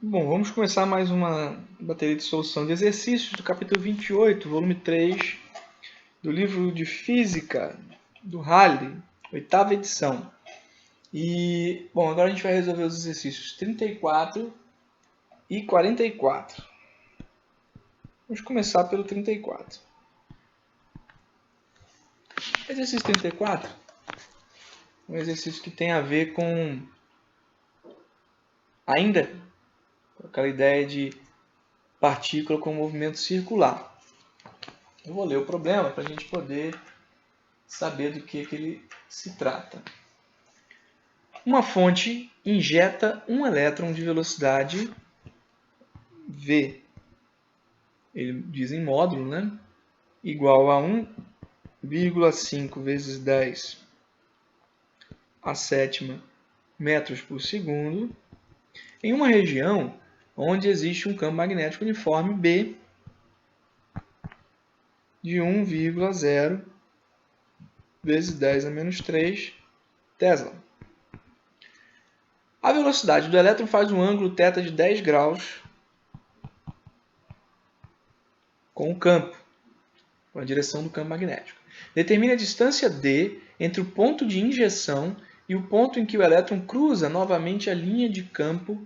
Bom, vamos começar mais uma bateria de solução de exercícios do capítulo 28, volume 3, do livro de Física do Halley, oitava edição. Bom, agora a gente vai resolver os exercícios 34 e 44. Vamos começar pelo 34. Exercício 34 é um exercício que tem a ver com aquela ideia de partícula com movimento circular. Eu vou ler o problema para a gente poder saber do que ele se trata. Uma fonte injeta um elétron de velocidade v, ele diz em módulo, né? Igual a 1,5 vezes 10 a sétima metros por segundo, em uma região onde existe um campo magnético uniforme B de 1,0 vezes 10 a menos 3 Tesla. A velocidade do elétron faz um ângulo θ de 10 graus com o campo, com a direção do campo magnético. Determine a distância d entre o ponto de injeção e o ponto em que o elétron cruza novamente a linha de campo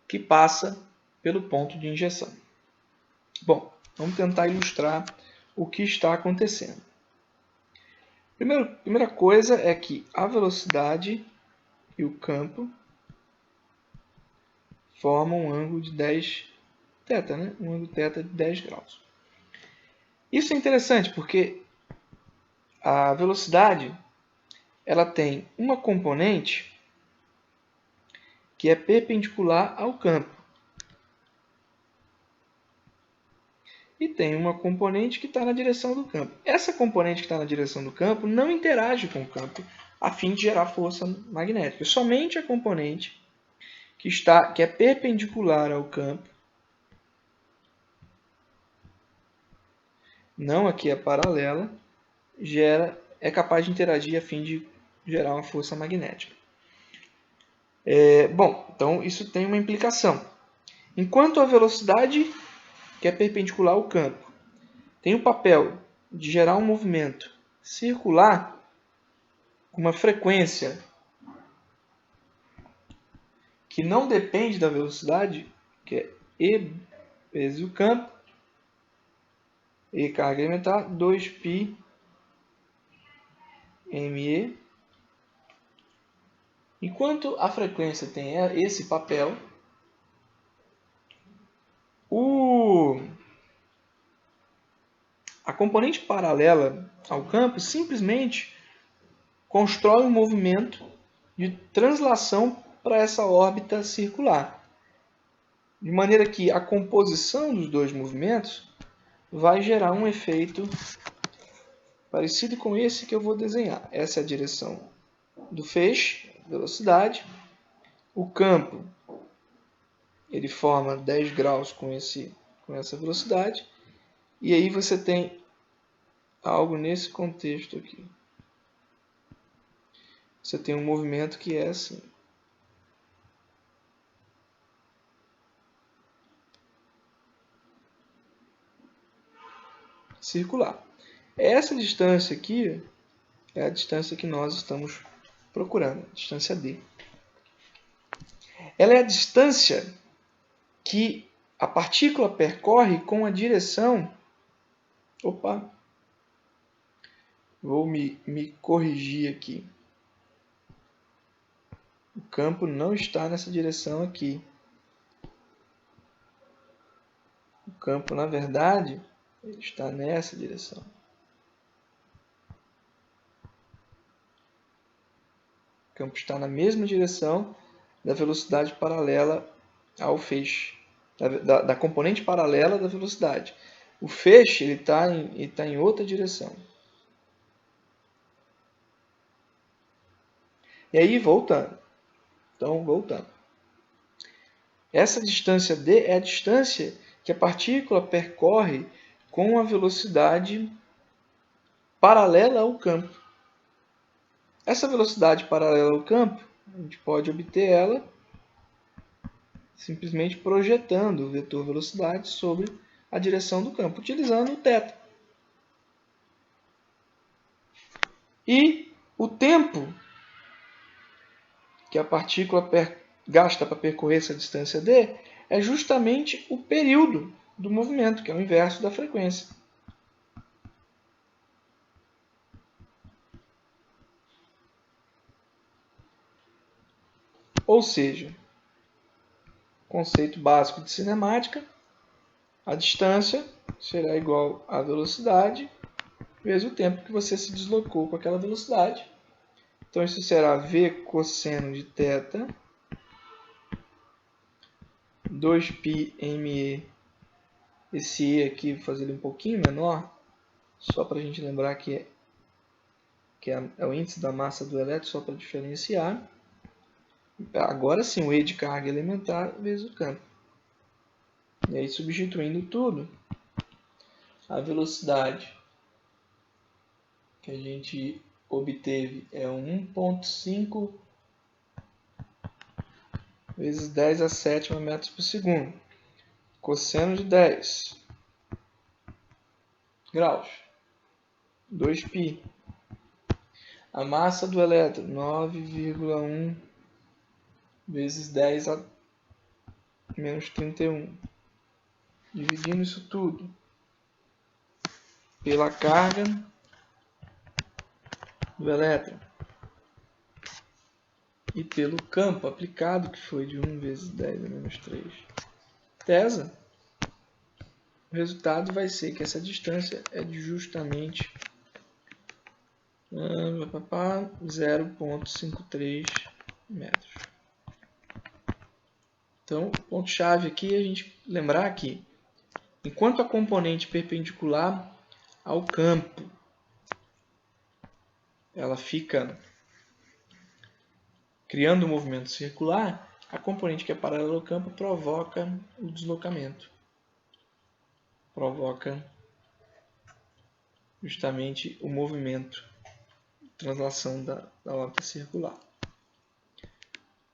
que passa pelo ponto de injeção. Bom, vamos tentar ilustrar o que está acontecendo. Primeira coisa é que a velocidade e o campo formam um ângulo de 10 θ, né? Um ângulo θ de 10 graus. Isso é interessante porque a velocidade ela tem uma componente que é perpendicular ao campo. E tem uma componente que está na direção do campo. Essa componente que está na direção do campo não interage com o campo a fim de gerar força magnética. Somente a componente que é perpendicular ao campo, não aqui é paralela, é capaz de interagir a fim de gerar uma força magnética. Bom, então isso tem uma implicação. Enquanto a velocidade que é perpendicular ao campo tem o papel de gerar um movimento circular com uma frequência que não depende da velocidade, que é E vezes o campo, E carga elementar, 2π ME. Enquanto a frequência tem esse papel, a componente paralela ao campo simplesmente constrói um movimento de translação para essa órbita circular. De maneira que a composição dos dois movimentos vai gerar um efeito parecido com esse que eu vou desenhar. Essa é a direção do feixe, velocidade. O campo ele forma 10 graus com essa velocidade. E aí você tem algo nesse contexto aqui. Você tem um movimento que é assim. Circular. Essa distância aqui é a distância que nós estamos procurando, a distância d. Ela é a distância que a partícula percorre com a direção... Opa! Vou me corrigir aqui. O campo não está nessa direção aqui. O campo, na verdade, ele está nessa direção. O campo está na mesma direção da velocidade paralela ao feixe, da componente paralela da velocidade. O feixe está em outra direção. E aí, voltando. Então, voltando. Essa distância d é a distância que a partícula percorre com a velocidade paralela ao campo. Essa velocidade paralela ao campo, a gente pode obter ela simplesmente projetando o vetor velocidade sobre a direção do campo, utilizando o θ. E o tempo que a partícula gasta para percorrer essa distância d é justamente o período do movimento, que é o inverso da frequência. Ou seja, conceito básico de cinemática, a distância será igual à velocidade vezes o tempo que você se deslocou com aquela velocidade. Então isso será v cosseno de θ 2πme. Esse e aqui, vou fazer ele um pouquinho menor, só para a gente lembrar que é o índice da massa do elétron, só para diferenciar. Agora sim, o E de carga elementar vezes o campo. E aí, substituindo tudo, a velocidade que a gente obteve é 1,5 vezes 10 a sétima metros por segundo. Cosseno de 10 graus, 2π. A massa do elétron, 9,1 vezes 10 a menos 31. Dividindo isso tudo pela carga do elétron e pelo campo aplicado, que foi de 1 vezes 10 a menos 3 tesa, o resultado vai ser que essa distância é de justamente 0,53 metros. Então, o ponto-chave aqui é a gente lembrar que, enquanto a componente perpendicular ao campo ela fica criando um movimento circular, a componente que é paralela ao campo provoca o deslocamento. Provoca justamente o movimento, translação da órbita circular.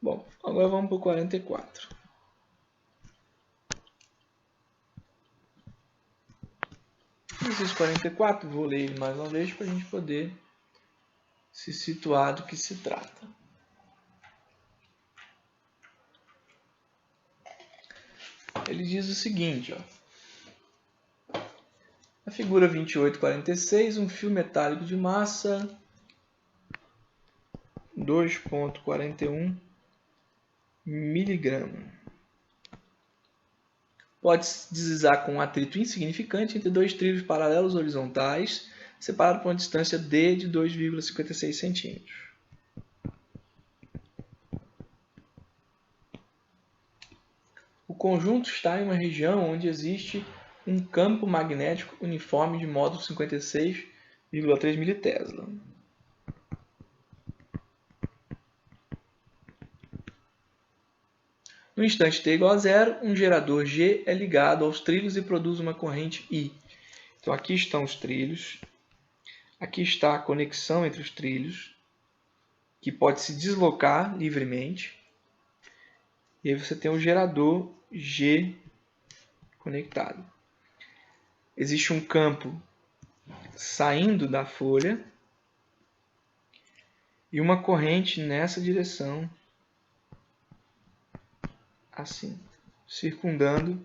Bom, agora vamos para o 44. Exercício 44, vou ler ele mais uma vez para a gente poder se situar do que se trata. Ele diz o seguinte, ó. Na figura 2846, um fio metálico de massa 2,41 miligrama pode se deslizar com um atrito insignificante entre dois trilhos paralelos horizontais, separados por uma distância d de 2,56 centímetros. O conjunto está em uma região onde existe um campo magnético uniforme de módulo 56,3 militesla. No instante t igual a zero, um gerador G é ligado aos trilhos e produz uma corrente I. Então aqui estão os trilhos, aqui está a conexão entre os trilhos, que pode se deslocar livremente. E aí você tem o gerador G conectado. Existe um campo saindo da folha e uma corrente nessa direção, assim, circundando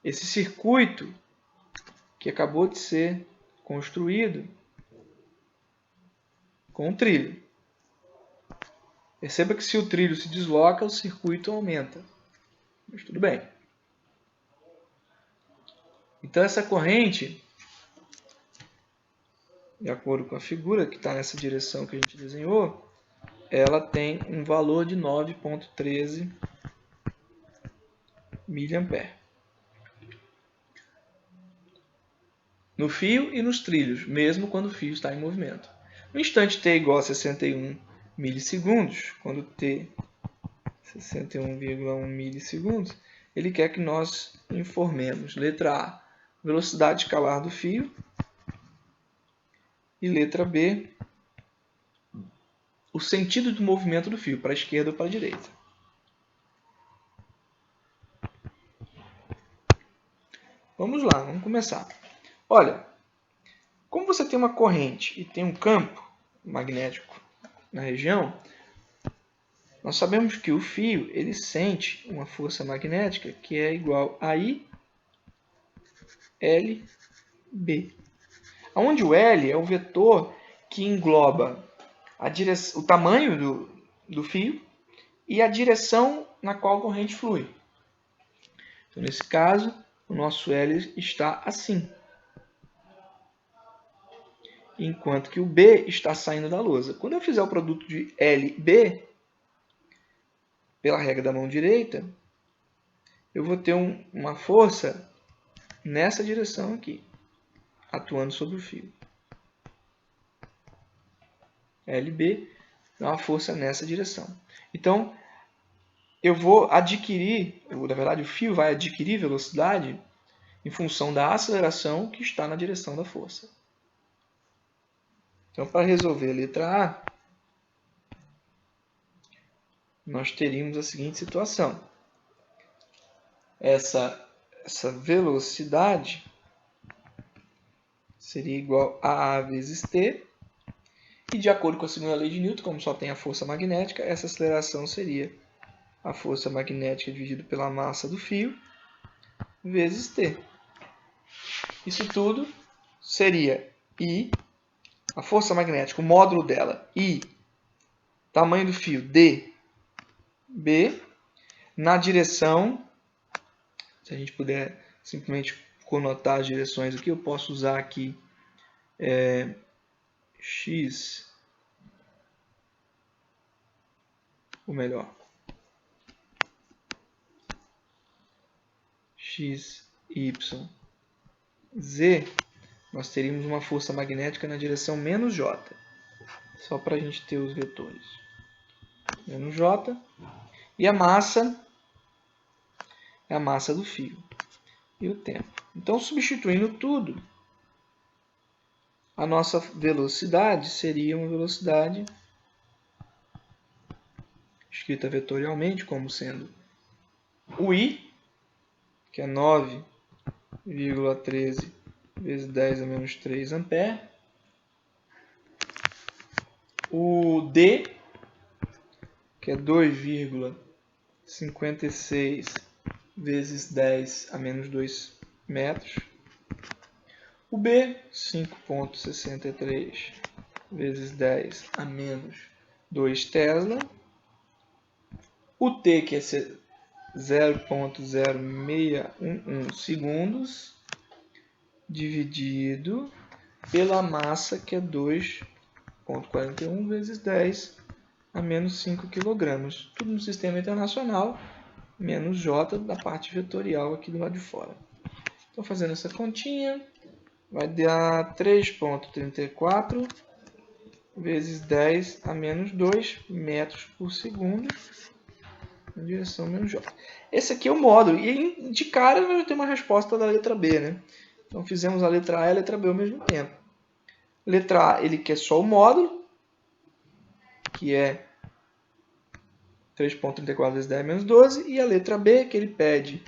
esse circuito que acabou de ser construído com o trilho. Perceba que se o trilho se desloca, o circuito aumenta. Mas tudo bem. Então essa corrente, de acordo com a figura que está nessa direção que a gente desenhou, ela tem um valor de 9,13 mA. No fio e nos trilhos, mesmo quando o fio está em movimento. No instante t igual a 61 milissegundos, quando t 61,1 milissegundos, ele quer que nós informemos, letra A, velocidade escalar do fio, e letra B, o sentido do movimento do fio, para a esquerda ou para a direita. Vamos lá, vamos começar. Olha, como você tem uma corrente e tem um campo magnético na região, nós sabemos que o fio ele sente uma força magnética que é igual a I L B. Onde o L é o vetor que engloba o tamanho do fio e a direção na qual a corrente flui. Então, nesse caso, o nosso L está assim, enquanto que o B está saindo da lousa. Quando eu fizer o produto de LB, pela regra da mão direita, eu vou ter uma força nessa direção aqui, atuando sobre o fio. LB dá uma força nessa direção. Então, eu vou adquirir, na verdade o fio vai adquirir velocidade em função da aceleração que está na direção da força. Então, para resolver a letra A, nós teríamos a seguinte situação. Essa velocidade seria igual a A vezes T. E de acordo com a segunda lei de Newton, como só tem a força magnética, essa aceleração seria a força magnética dividido pela massa do fio vezes T. Isso tudo seria I, a força magnética, o módulo dela, I, tamanho do fio, D, B, na direção, se a gente puder simplesmente conotar as direções aqui, eu posso usar aqui X, ou melhor, X, Y, Z, nós teríamos uma força magnética na direção menos J. Só para a gente ter os vetores. Menos J. E a massa é a massa do fio. E o tempo. Então, substituindo tudo, a nossa velocidade seria uma velocidade escrita vetorialmente como sendo o I, que é 9,13 vezes 10 a menos 3 ampere. O D, que é 2,56 vezes 10 a menos 2 metros. O B, 5,63 vezes 10 a menos 2 Tesla. O T, que é 0,0611 segundos, dividido pela massa, que é 2,41 vezes 10 a menos 5 kg. Tudo no sistema internacional, menos J da parte vetorial aqui do lado de fora. Então, fazendo essa continha, vai dar 3,34 vezes 10 a menos 2 metros por segundo, em direção menos J. Esse aqui é o módulo, e de cara nós já temos uma resposta da letra B, né? Então, fizemos a letra A e a letra B ao mesmo tempo. Letra A, ele quer só o módulo, que é 3,34 vezes 10 menos 12, e a letra B, que ele pede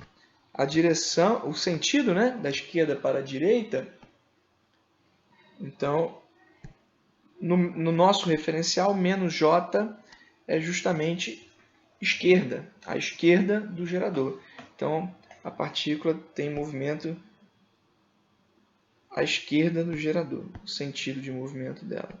a direção, o sentido, né, da esquerda para a direita. Então, no nosso referencial, menos J é justamente esquerda, a esquerda do gerador. Então, a partícula tem movimento à esquerda do gerador, o sentido de movimento dela.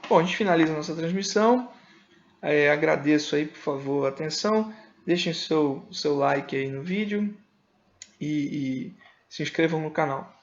Bom, a gente finaliza a nossa transmissão. Agradeço aí, por favor, a atenção. Deixem seu like aí no vídeo e se inscrevam no canal.